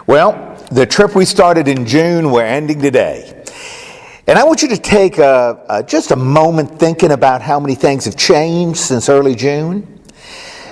Well, the trip we started in June, we're ending today. And I want you to take just a moment thinking about how many things have changed since early June.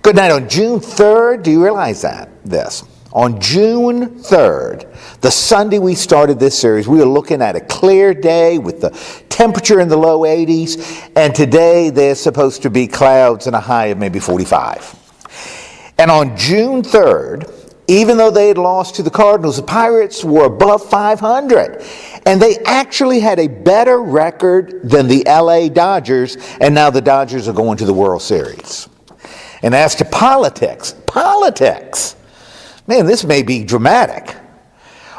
Good night. On June 3rd, do you realize this? On June 3rd, the Sunday we started this series, we were looking at a clear day with the temperature in the low 80s. And today there's supposed to be clouds and a high of maybe 45. And on June 3rd, even though they had lost to the Cardinals, the Pirates were above 500. And they actually had a better record than the LA Dodgers, and now the Dodgers are going to the World Series. And as to politics, man, this may be dramatic.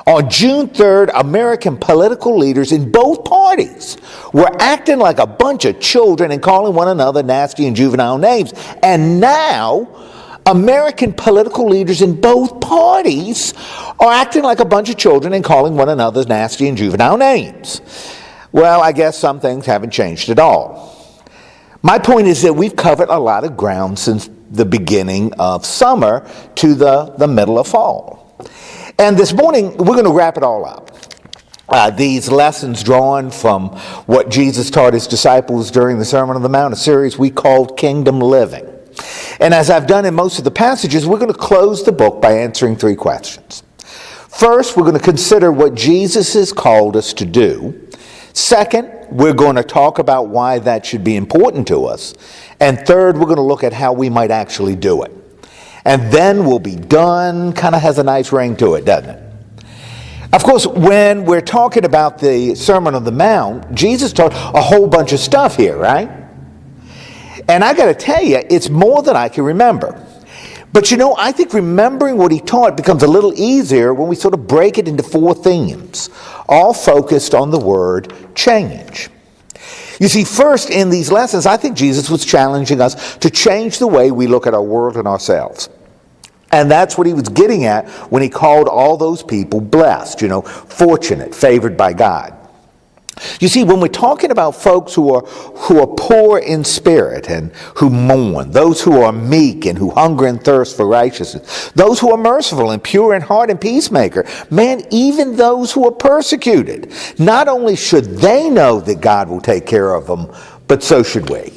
On June 3rd, American political leaders in both parties were acting like a bunch of children and calling one another nasty and juvenile names. And now, American political leaders in both parties are acting like a bunch of children and calling one another nasty and juvenile names. Well, I guess some things haven't changed at all. My point is that we've covered a lot of ground since the beginning of summer to the middle of fall. And this morning, we're going to wrap it all up. These lessons drawn from what Jesus taught his disciples during the Sermon on the Mount, a series we called Kingdom Living. And as I've done in most of the passages, we're going to close the book by answering three questions. First, we're going to consider what Jesus has called us to do. Second, we're going to talk about why that should be important to us. And third, we're going to look at how we might actually do it. And then we'll be done. Kind of has a nice ring to it, doesn't it? Of course, when we're talking about the Sermon on the Mount, Jesus taught a whole bunch of stuff here, right? And I got to tell you, it's more than I can remember. But you know, I think remembering what he taught becomes a little easier when we sort of break it into four themes, all focused on the word change. You see, first in these lessons, I think Jesus was challenging us to change the way we look at our world and ourselves. And that's what he was getting at when he called all those people blessed, fortunate, favored by God. You see, when we're talking about folks who are poor in spirit and who mourn, those who are meek and who hunger and thirst for righteousness, those who are merciful and pure in heart and peacemaker, man, even those who are persecuted, not only should they know that God will take care of them, but so should we.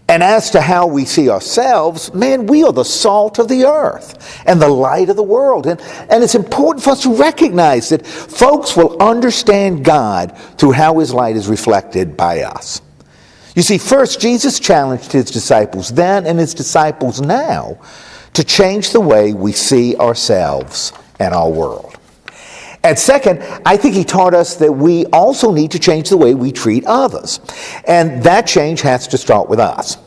And as to how we see ourselves, man, we are the salt of the earth and the light of the world. And it's important for us to recognize that folks will understand God through how his light is reflected by us. You see, first, Jesus challenged his disciples then and his disciples now to change the way we see ourselves and our world. And second, I think he taught us that we also need to change the way we treat others. And that change has to start with us.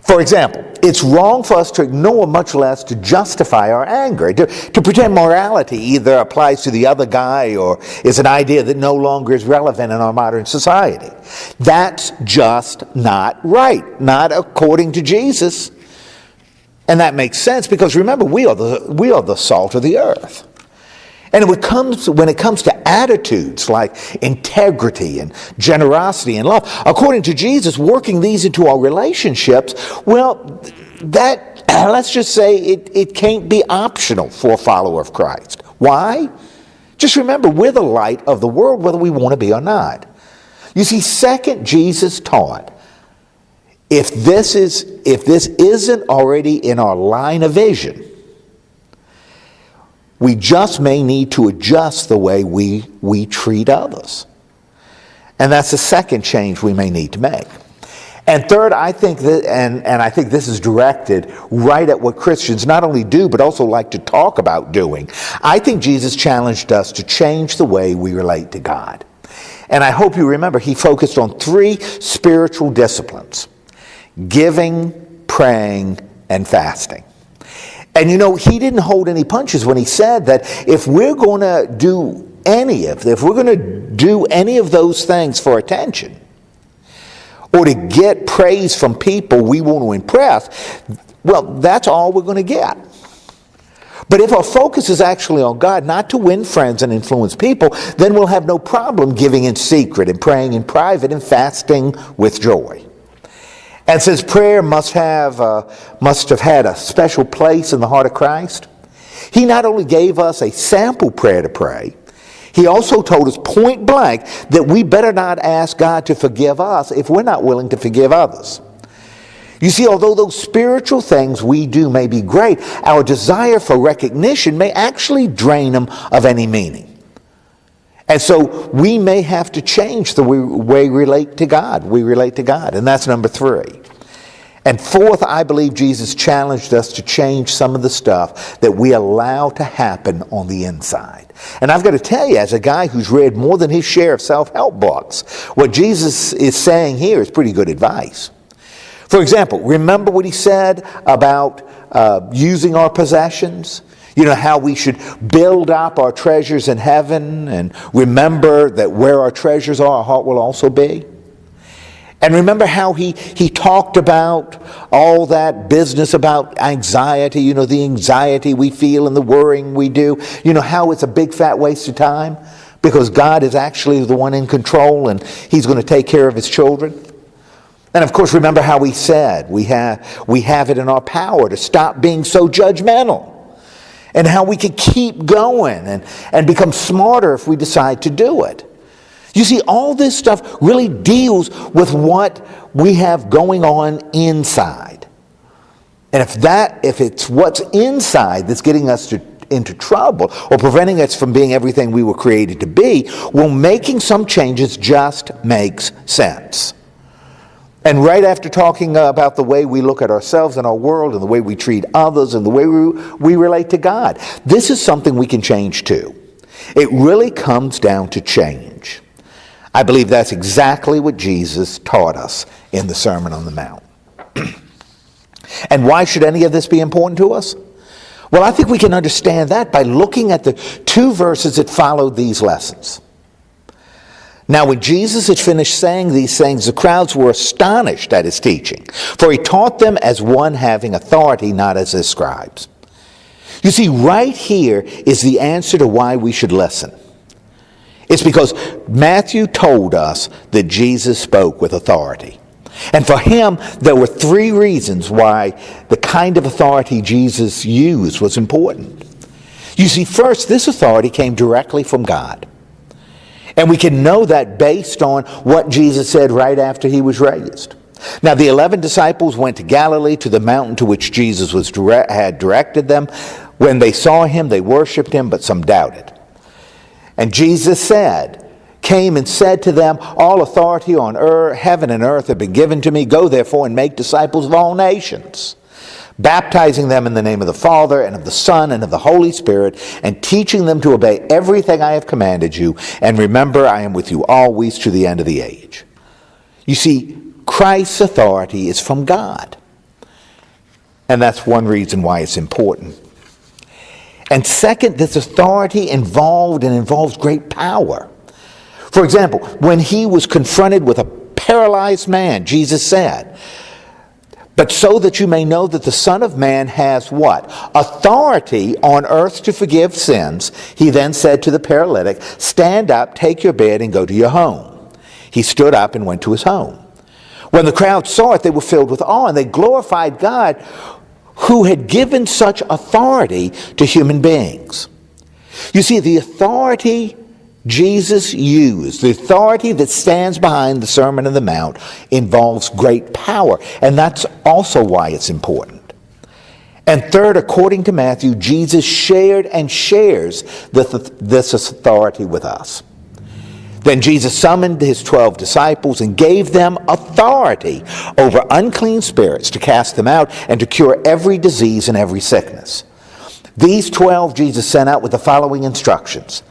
For example, it's wrong for us to ignore, much less to justify our anger, to pretend morality either applies to the other guy or is an idea that no longer is relevant in our modern society. That's just not right, not according to Jesus. And that makes sense because remember, we are the salt of the earth. And when it comes to attitudes like integrity and generosity and love, according to Jesus, working these into our relationships, well, that, let's just say it can't be optional for a follower of Christ. Why? Just remember, we're the light of the world, whether we want to be or not. You see, second, Jesus taught, if this isn't already in our line of vision, we just may need to adjust the way we treat others. And that's the second change we may need to make. And third, I think that, and I think this is directed right at what Christians not only do, but also like to talk about doing. I think Jesus challenged us to change the way we relate to God. And I hope you remember he focused on three spiritual disciplines: giving, praying, and fasting. And he didn't hold any punches when he said that if we're going to do any of those things for attention, or to get praise from people we want to impress, well, that's all we're going to get. But if our focus is actually on God, not to win friends and influence people, then we'll have no problem giving in secret and praying in private and fasting with joy. And since prayer must have had a special place in the heart of Christ, He not only gave us a sample prayer to pray, he also told us point blank that we better not ask God to forgive us if we're not willing to forgive others. You see, although those spiritual things we do may be great, our desire for recognition may actually drain them of any meaning. And so we may have to change the way we relate to God. And that's number 3. And fourth, I believe Jesus challenged us to change some of the stuff that we allow to happen on the inside. And I've got to tell you, as a guy who's read more than his share of self-help books, what Jesus is saying here is pretty good advice. For example, remember what he said about using our possessions? You know, how we should build up our treasures in heaven, and remember that where our treasures are, our heart will also be. And remember how he talked about all that business about anxiety, you know, the anxiety we feel and the worrying we do. You know, how it's a big fat waste of time because God is actually the one in control and he's going to take care of his children. And of course, remember how he said we have it in our power to stop being so judgmental, and how we could keep going and become smarter if we decide to do it. You see, all this stuff really deals with what we have going on inside. And if it's what's inside that's getting us into trouble or preventing us from being everything we were created to be, well, making some changes just makes sense. And right after talking about the way we look at ourselves and our world and the way we treat others and the way we relate to God, this is something we can change too. It really comes down to change. I believe that's exactly what Jesus taught us in the Sermon on the Mount. And why should any of this be important to us? Well, I think we can understand that by looking at the 2 verses that followed these lessons. Now, when Jesus had finished saying these things, the crowds were astonished at his teaching, for he taught them as one having authority, not as his scribes. You see, right here is the answer to why we should listen. It's because Matthew told us that Jesus spoke with authority. And for him, there were 3 reasons why the kind of authority Jesus used was important. You see, first, this authority came directly from God. And we can know that based on what Jesus said right after he was raised. Now, the 11 disciples went to Galilee, to the mountain to which Jesus had directed them. When they saw him, they worshipped him, but some doubted. And Jesus came and said to them, all authority on heaven and earth have been given to me. Go therefore and make disciples of all nations, baptizing them in the name of the Father and of the Son and of the Holy Spirit, and teaching them to obey everything I have commanded you. And remember, I am with you always to the end of the age. You see, Christ's authority is from God. And that's one reason why it's important. And second, this authority involves great power. For example, when he was confronted with a paralyzed man, Jesus said, but so that you may know that the Son of Man has what? Authority on earth to forgive sins. He then said to the paralytic, stand up, take your bed, and go to your home. He stood up and went to his home. When the crowd saw it, they were filled with awe, and they glorified God who had given such authority to human beings. You see, the authority Jesus used, the authority that stands behind the Sermon on the Mount, involves great power. And that's also why it's important. And third, according to Matthew, Jesus shared and shares this authority with us. Then Jesus summoned his 12 disciples and gave them authority over unclean spirits to cast them out and to cure every disease and every sickness. These 12 Jesus sent out with the following instructions.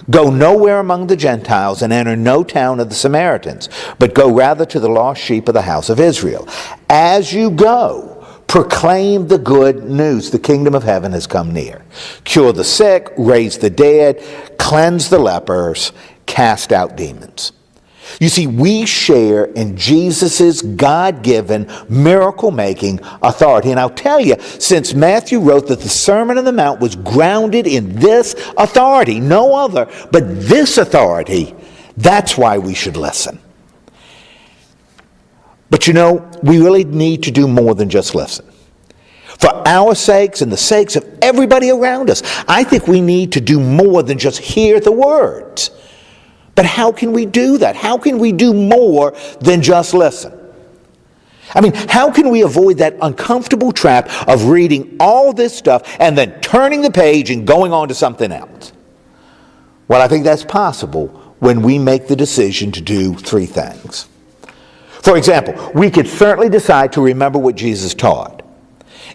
Go nowhere among the Gentiles and enter no town of the Samaritans, but go rather to the lost sheep of the house of Israel. As you go, proclaim the good news. The kingdom of heaven has come near. Cure the sick, raise the dead, cleanse the lepers, cast out demons. You see, we share in Jesus' God-given, miracle-making authority. And I'll tell you, since Matthew wrote that the Sermon on the Mount was grounded in this authority, no other, but this authority, that's why we should listen. But you know, we really need to do more than just listen. For our sakes and the sakes of everybody around us. I think we need to do more than just hear the words. But how can we do that? How can we do more than just listen? I mean, how can we avoid that uncomfortable trap of reading all this stuff and then turning the page and going on to something else? Well, I think that's possible when we make the decision to do three things. For example, we could certainly decide to remember what Jesus taught.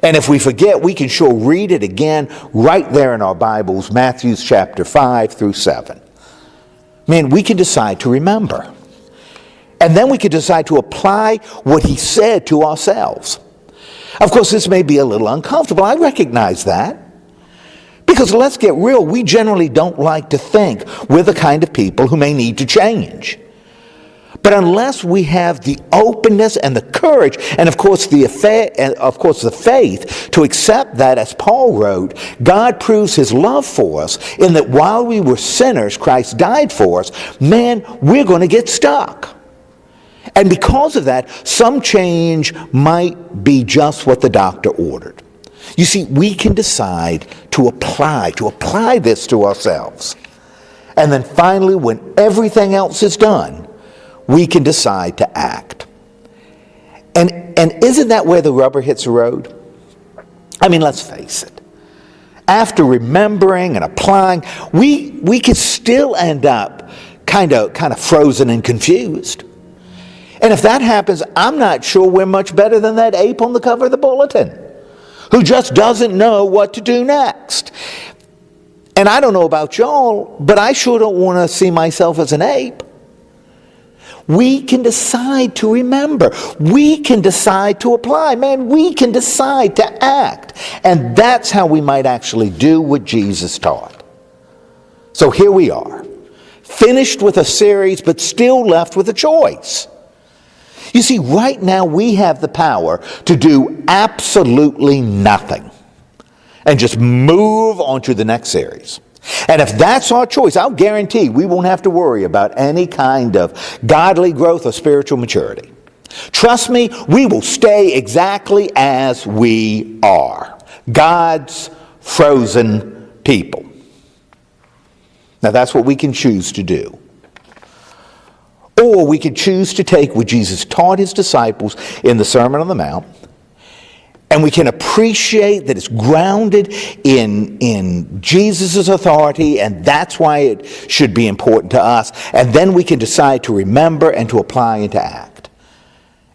And if we forget, we can sure read it again right there in our Bibles, Matthew chapter 5 through 7. Man, we can decide to remember. And then we can decide to apply what he said to ourselves. Of course, this may be a little uncomfortable. I recognize that. Because let's get real, we generally don't like to think we're the kind of people who may need to change. But unless we have the openness and the courage, and of course the faith to accept that, as Paul wrote, God proves his love for us in that while we were sinners, Christ died for us, man, we're going to get stuck. And because of that, some change might be just what the doctor ordered. You see, we can decide to apply this to ourselves. And then finally, when everything else is done, we can decide to act. And isn't that where the rubber hits the road? I mean, let's face it. After remembering and applying, we could still end up kind of frozen and confused. And if that happens, I'm not sure we're much better than that ape on the cover of the bulletin, who just doesn't know what to do next. And I don't know about y'all, but I sure don't want to see myself as an ape. We can decide to remember. We can decide to apply. Man, we can decide to act. And that's how we might actually do what Jesus taught. So here we are, finished with a series, but still left with a choice. You see, right now we have the power to do absolutely nothing and just move on to the next series. And if that's our choice, I'll guarantee we won't have to worry about any kind of godly growth or spiritual maturity. Trust me, we will stay exactly as we are, God's frozen people. Now that's what we can choose to do. Or we could choose to take what Jesus taught his disciples in the Sermon on the Mount, and we can appreciate that it's grounded in Jesus' authority, and that's why it should be important to us. And then we can decide to remember and to apply and to act.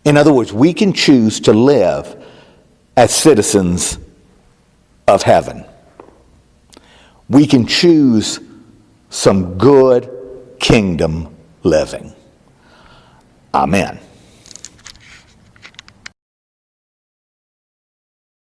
In other words, we can choose to live as citizens of heaven. We can choose some good kingdom living. Amen.